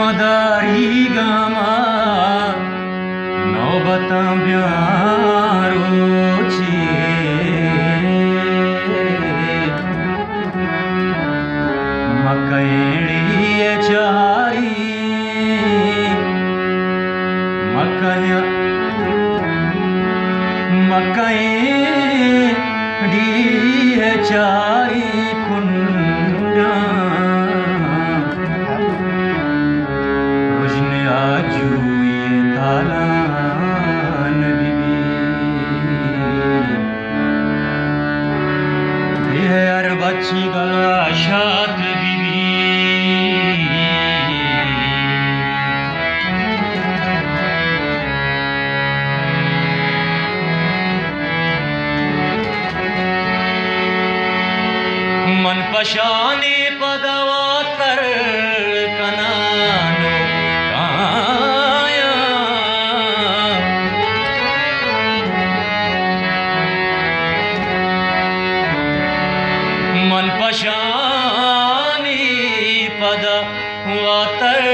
मदारी gamma नौबत ब्यारो छे मकैड़ी चारी मकैड़ी चारी कुंडा रुजने आजू ये तालान बीबी ये यार बच्ची गला शात बीबी मन पशाने पदवातर कनानो काया मन पशाने पदवातर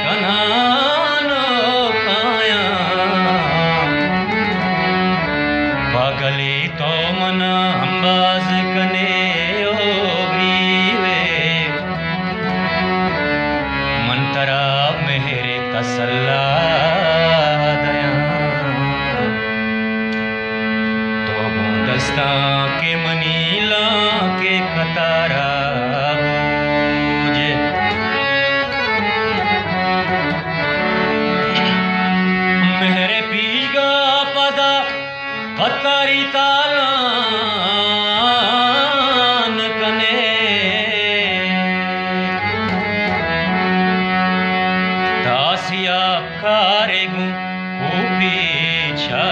कनानो काया पगले तो मन अंबाज कने मेरे तसल्ला दया तो गुंदस्ता के मनीला के कतारा बूझे मेरे पीगा पदा पतारी तालान कने दासिया कारेगु पीछा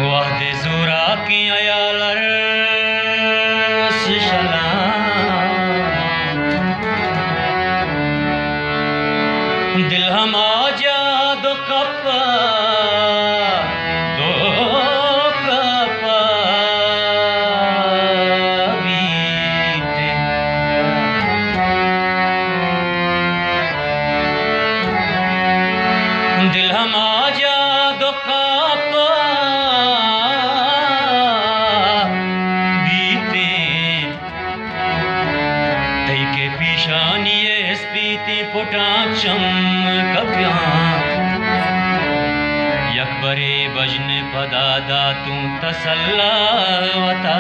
वादे जोरा की अयालर शिशला दिल हम आजा दो कपा दिल हम आजा दो कापा बीते तई के पिशानिये स्पीति पुटा चमकप्या यकबरे बजन पदादा तू तसल्ला वता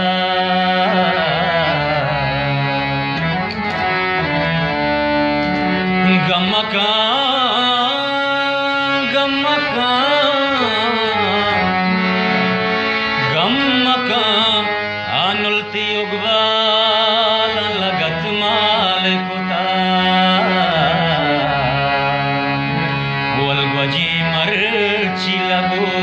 गमका गमका आनुलती उगवाल लगत माल कुता वल गजी मर चिलबो